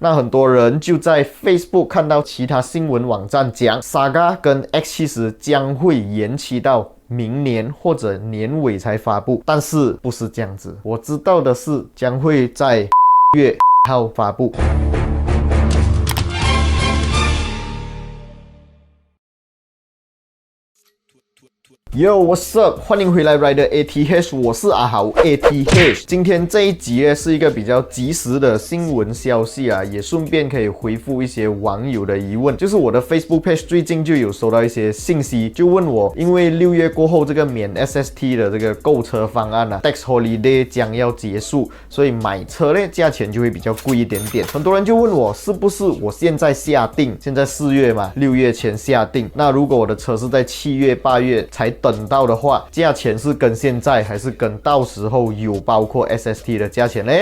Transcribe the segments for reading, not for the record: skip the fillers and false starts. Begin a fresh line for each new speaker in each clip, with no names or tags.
那很多人就在 Facebook 看到其他新闻网站讲 Saga 跟 X70将会延期到明年或者年尾才发布，但是不是这样子。我知道的是将会在月号发布。Yo, what's up？ 欢迎回来 Rider ATH， 我是阿豪 ATH。今天这一集呢是一个比较及时的新闻消息啊，也顺便可以回复一些网友的疑问。就是我的 Facebook page 最近就有收到一些信息，就问我，因为6月过后这个免 SST 的这个购车方案啊 ，Tax Holiday 将要结束，所以买车呢价钱就会比较贵一点点。很多人就问我，是不是我现在下定，现在4月嘛，6月前下定，那如果我的车是在7月、8月才等到的话，价钱是跟现在还是跟到时候有包括 SST 的价钱呢？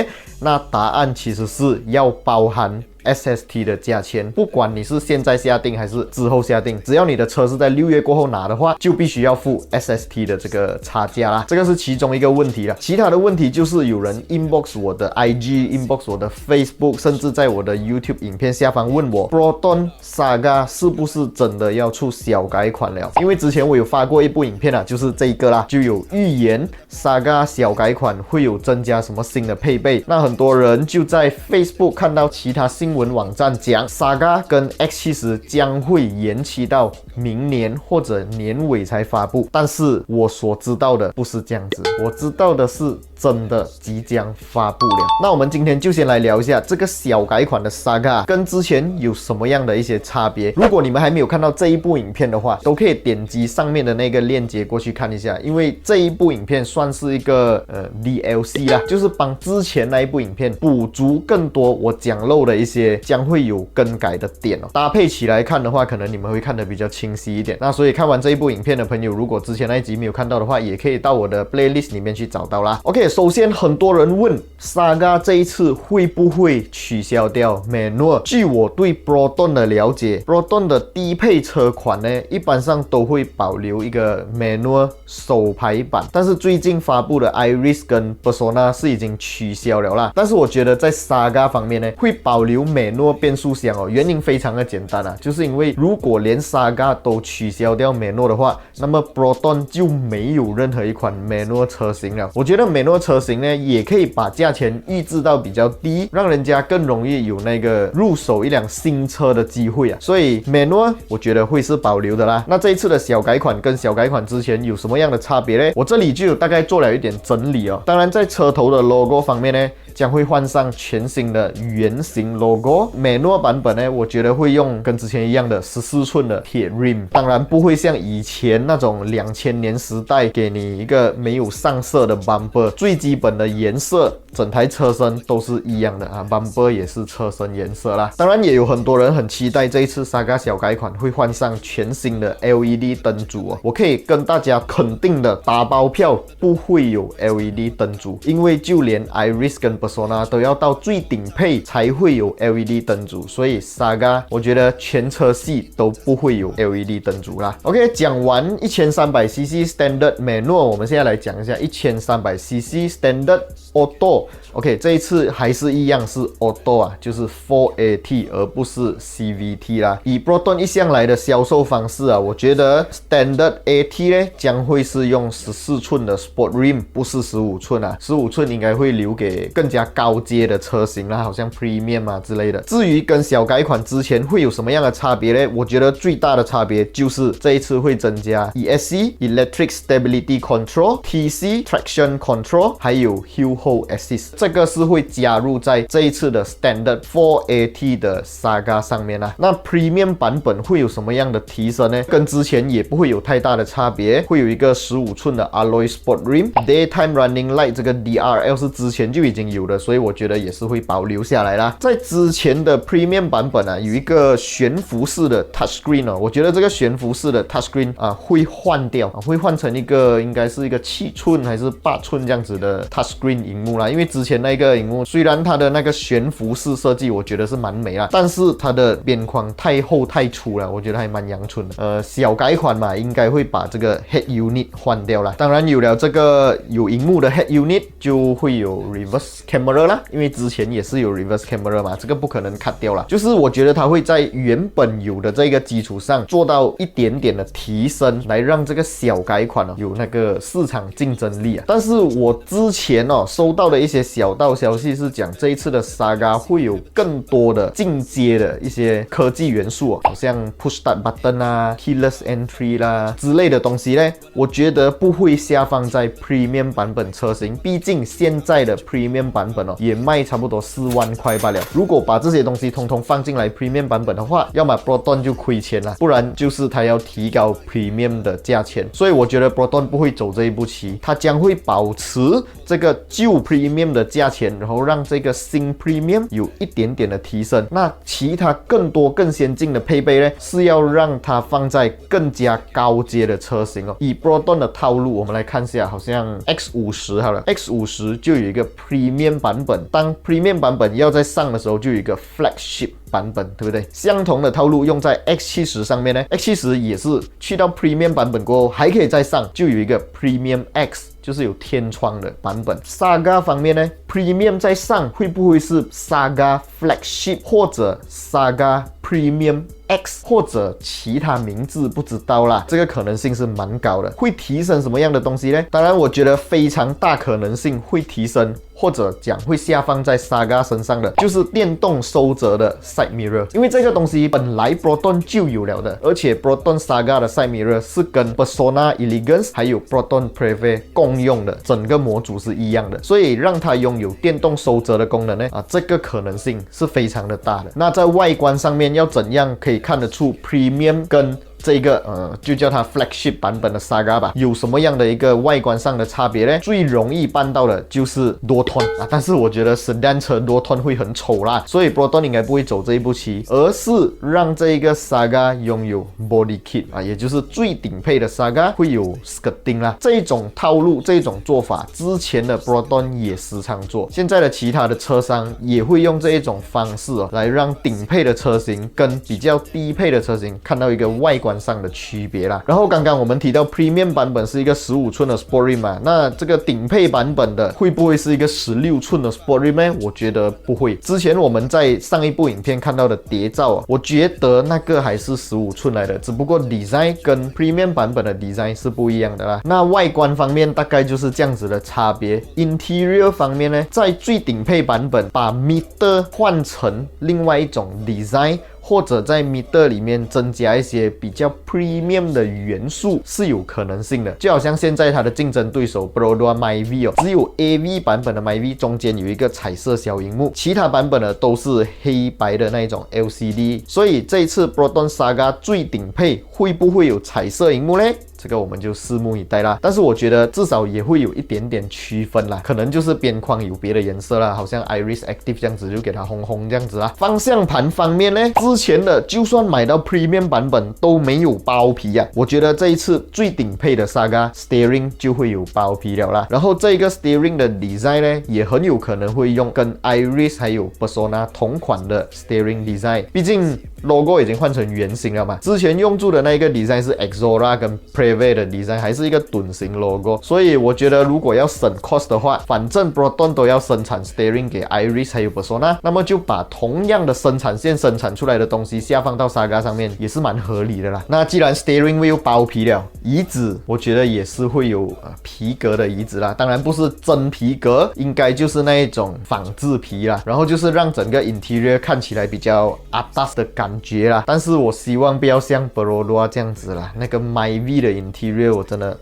那答案其实是要包含SST 的价钱，不管你是现在下定还是之后下定，只要你的车是在6月过后拿的话，就必须要付 SST 的这个差价啦。这个是其中一个问题啦。其他的问题就是有人 inbox 我的 IG，inbox 我的 Facebook， 甚至在我的 YouTube 影片下方问我 Proton Saga 是不是真的要出小改款了？因为之前我有发过一部影片啊，就是这一个啦，就有预言 Saga 小改款会有增加什么新的配备。那很多人就在 Facebook 看到其他新闻网站讲 Saga 跟 X70将会延期到明年或者年尾才发布，但是我所知道的不是这样子，我知道的是真的即将发布了。那我们今天就先来聊一下这个小改款的 Saga 跟之前有什么样的一些差别。如果你们还没有看到这一部影片的话，都可以点击上面的那个链接过去看一下，因为这一部影片算是一个DLC 啦，就是帮之前那一部影片补足更多我讲漏的一些将会有更改的点哦。搭配起来看的话，可能你们会看得比较清晰一点。那所以看完这一部影片的朋友，如果之前那一集没有看到的话，也可以到我的 playlist 里面去找到啦。OK， 首先很多人问 Saga 这一次会不会取消掉 Manual？ 据我对 Proton 的了解 ，Proton 的低配车款呢，一般上都会保留一个 Manual 手排版，但是最近发布的 Iris 跟 Persona 是已经取消了啦。但是我觉得在 Saga 方面呢，会保留 Manual 变速箱哦，原因非常的简单啊，就是因为如果连 Saga 都取消掉 Manual 的话，那么 Proton 就没有任何一款 Manual 车型了。我觉得 Manual 车型呢，也可以把价钱预制到比较低，让人家更容易有那个入手一辆新车的机会啊。所以 Manual 我觉得会是保留的啦。那这一次的小改款跟小改款之前有什么样的差别呢？我这里就有大概做了一点整理哦。当然在车头的 logo 方面呢，将会换上全新的圆形 logo。Manual 版本呢，我觉得会用跟之前一样的14寸的铁 rim， 当然不会像以前那种2000年时代给你一个没有上色的 bumper， 最基本的颜色整台车身都是一样的啊 ，bumper 也是车身颜色啦。当然也有很多人很期待这一次 Saga 小改款会换上全新的 LED 灯组哦。我可以跟大家肯定的打包票，不会有 LED 灯组，因为就连 Iris 跟 Persona 都要到最顶配才会有 LED 灯组，所以 Saga 我觉得全车系都不会有 LED 灯组啦。OK， 讲完 1300cc Standard Manual， 我们现在来讲一下 1300cc Standard Auto。OK， 这一次还是一样是 Auto 啊，就是 4AT 而不是 CVT 啦。以 Proton 一向来的销售方式啊，我觉得 Standard AT 呢将会是用14寸的 Sport Rim， 不是15寸啊，15寸应该会留给更加高阶的车型啦，好像 Premium 啊之类的。至于跟小改款之前会有什么样的差别呢？我觉得最大的差别就是这一次会增加 ESC Electric Stability Control、TC Traction Control， 还有 Hill Hold Assist， 这个是会加入在这一次的 Standard 4AT 的 Saga 上面啦。那 Premium 版本会有什么样的提升呢？跟之前也不会有太大的差别，会有一个15寸的 Alloy Sport Rim，Daytime Running Light 这个 DRL 是之前就已经有的，所以我觉得也是会保留下来啦。在之前的 Premium 版本啊，有一个悬浮式的 Touchscreen 哦，我觉得这个悬浮式的 Touchscreen 啊会换掉，会换成一个应该是一个7寸还是8寸这样子的 Touchscreen 荧幕啦，因为之前那个荧幕虽然它的那个悬浮式设计我觉得是蛮美啦，但是它的边框太厚太粗了，我觉得还蛮阳春的。小改款嘛，应该会把这个 head unit 换掉啦。当然有了这个有荧幕的 head unit 就会有 reverse camera 啦，因为之前也是有 reverse camera 嘛，这个不可能 cut 掉啦。就是我觉得它会在原本有的这个基础上做到一点点的提升，来让这个小改款有那个市场竞争力啊。但是我之前收到的一些小道消息是讲这一次的 Saga 会有更多的进阶的一些科技元素好像 push start button 啊 keyless entry 啦之类的东西呢，我觉得不会下放在 premium 版本车型，毕竟现在的 premium 版本也卖差不多4万块罢了。如果把这些东西通通放进来 premium 版本的话，要么 Proton 就亏钱了，不然就是他要提高 premium 的价钱。所以我觉得 Proton 不会走这一步棋，它将会保持这个旧 premium 的价钱，然后让这个新 premium 有一点点的提升。那其他更多更先进的配备呢，是要让它放在更加高阶的车型以 Proton 的套路，我们来看一下，好像 X50 好了 ，X50 就有一个 premium 版本，当 premium 版本要在上的时候，就有一个 flagship版本，对不对？相同的套路用在 X70 上面呢 ，X70 也是去到 premium 版本过后，还可以再上，就有一个 premium X。就是有天窗的版本。Saga 方面呢 ，Premium 在上会不会是 Saga Flagship 或者 Saga Premium X 或者其他名字不知道啦，这个可能性是蛮高的。会提升什么样的东西呢？当然，我觉得非常大可能性会提升，或者讲会下放在 Saga 身上的，就是电动收折的 Side Mirror， 因为这个东西本来 Proton 就有了的，而且 Proton Saga 的 Side Mirror 是跟 Persona Elegance 还有 Proton Preve 共用的，整个模组是一样的，所以让它拥有电动收折的功能呢，这个可能性是非常的大的。那在外观上面要怎样可以看得出 Premium 跟这个就叫它 flagship 版本的 Saga 吧，有什么样的一个外观上的差别呢？最容易办到的就是 Dual Tone 但是我觉得 Sedan 车 Dual Tone 会很丑啦，所以 Proton 应该不会走这一步棋，而是让这个 Saga 拥有 Body Kit 也就是最顶配的 Saga 会有 Skirting 啦。这种套路，这种做法，之前的 Proton 也时常做，现在的其他的车商也会用这一种方式来让顶配的车型跟比较低配的车型看到一个外观上的区别啦。然后刚刚我们提到 Premium 版本是一个15寸的 Sport Rim 嘛，那这个顶配版本的会不会是一个16寸的 Sport Rim 呢？我觉得不会。之前我们在上一部影片看到的谍照我觉得那个还是15寸来的，只不过 design 跟 Premium 版本的 design 是不一样的啦。那外观方面大概就是这样子的差别。Interior 方面呢，在最顶配版本把 meter 换成另外一种 design，或者在 meter 里面增加一些比较 premium 的元素是有可能性的，就好像现在它的竞争对手 Perodua Myvi 只有 AV 版本的 Myvi 中间有一个彩色小萤幕，其他版本的都是黑白的那一种 LCD， 所以这一次 Proton Saga 最顶配会不会有彩色萤幕呢？这个我们就拭目以待啦。但是我觉得至少也会有一点点区分啦，可能就是边框有别的颜色啦，好像 Iris Active 这样子就给它红红这样子啦。方向盘方面呢，之前的就算买到 Premium 版本都没有包皮我觉得这一次最顶配的 Saga Steering 就会有包皮了啦。然后这个 Steering 的 design 呢，也很有可能会用跟 Iris 还有 Persona 同款的 Steering design， 毕竟 logo 已经换成圆形了嘛，之前用住的那个 design 是 Exora 跟 Preve 的 design， 还是一个盾形 logo， 所以我觉得如果要省 cost 的话，反正 Proton 都要生产 Steering 给 Iris 还有 Persona， 那么就把同样的生产线生产出来的东西下放到 Saga 上面也是蛮合理的啦。那既然 Steering Wheel 包皮了，椅子我觉得也是会有皮革的椅子啦，当然不是真皮革，应该就是那一种仿制皮啦，然后就是让整个 interior 看起来比较 atas 的感觉啦。但是我希望不要像 Perodua 这样子啦，那个 Myvi 的 interior 我真的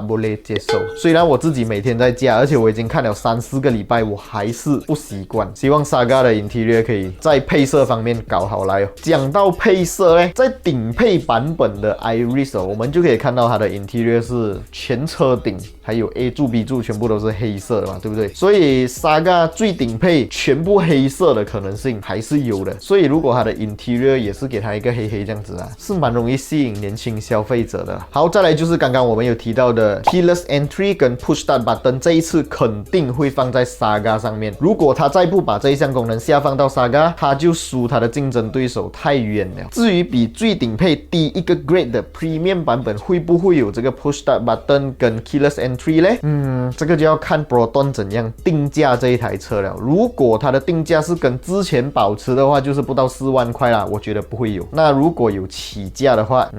不能接受。虽然我自己每天在家，而且我已经看了3-4个礼拜，我还是不习惯。希望 Saga 的 interior 可以在配色方面搞好来讲到配色呢，在顶配版本的 Iris 我们就可以看到它的 interior 是全车顶还有 A 柱 B 柱全部都是黑色的嘛，对不对？所以 Saga 最顶配全部黑色的可能性还是有的。所以如果它的 interior 也是给它一个黑黑这样子啊，是蛮容易吸引年轻消费者的。好，再来就是刚刚我们有提到的 Keyless Entry 跟 Push Start Button， 这一次肯定会放在 Saga 上面。如果它再不把这一项功能下放到 Saga， 它就输它的竞争对手太远了。至于比最顶配低一个 grade 的 Premium 版本会不会有这个 Push Start Button 跟 Keyless Entry 呢？这个就要看 Proton 怎样定价这一台车了。如果它的定价是跟之前保持的话，就是不到4万块啦，我觉得不会有。那如果有起价的话，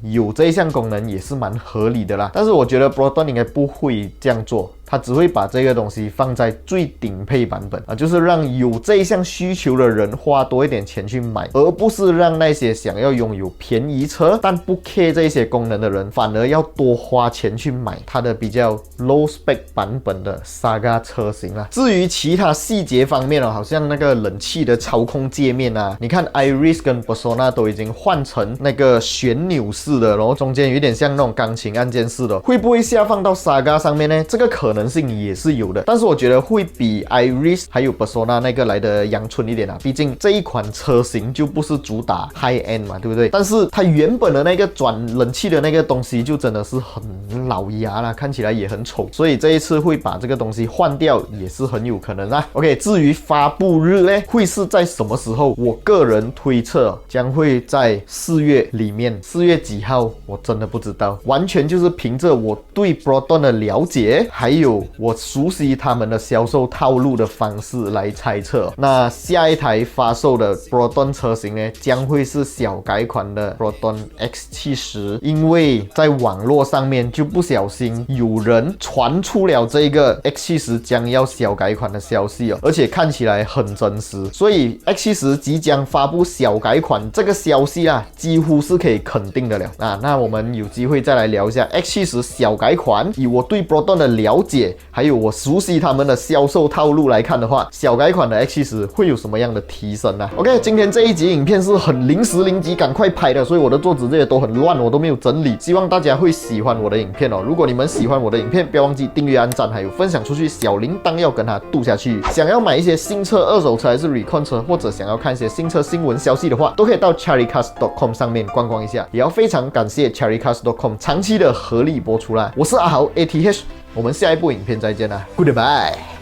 有这一项功能也是蛮合理的啦。但是我觉得 Proton 应该不会这样做。它只会把这个东西放在最顶配版本啊，就是让有这一项需求的人花多一点钱去买，而不是让那些想要拥有便宜车但不 care 这些功能的人反而要多花钱去买它的比较 low spec 版本的 Saga 车型啦。至于其他细节方面好像那个冷气的操控界面啊，你看 Iris 跟 Persona 都已经换成那个旋钮式的，然后中间有点像那种钢琴按键式的，会不会下放到 Saga 上面呢？这个可能性也是有的，但是我觉得会比 Iris 还有 Persona 那个来的阳春一点啊，毕竟这一款车型就不是主打 high end 嘛，对不对？但是它原本的那个转冷气的那个东西就真的是很老牙啦，看起来也很丑，所以这一次会把这个东西换掉也是很有可能啊。OK， 至于发布日呢，会是在什么时候？我个人推测将会在4月里面，4月几号我真的不知道，完全就是凭着我对 Proton 的了解，还有我熟悉他们的销售套路的方式来猜测。那下一台发售的 Proton 车型呢，将会是小改款的 Proton X70，因为在网络上面就不小心有人传出了这个 X70将要小改款的消息而且看起来很真实，所以 X70即将发布小改款这个消息几乎是可以肯定的了那我们有机会再来聊一下 X70小改款，以我对 Proton 的了解还有我熟悉他们的销售套路来看的话，小改款的 X70会有什么样的提升呢？OK， 今天这一集影片是很临时临急赶快拍的，所以我的桌子这些都很乱，我都没有整理，希望大家会喜欢我的影片如果你们喜欢我的影片，不要忘记订阅、按赞，还有分享出去，小铃铛要跟它嘟下去。想要买一些新车、二手车还是 recon 车，或者想要看一些新车新闻消息的话，都可以到 cherrycars.com 上面逛逛一下。也要非常感谢 cherrycars.com 长期的合力播出啦。我是阿豪 ATH， 我们下一部影片再见啦 ，Goodbye。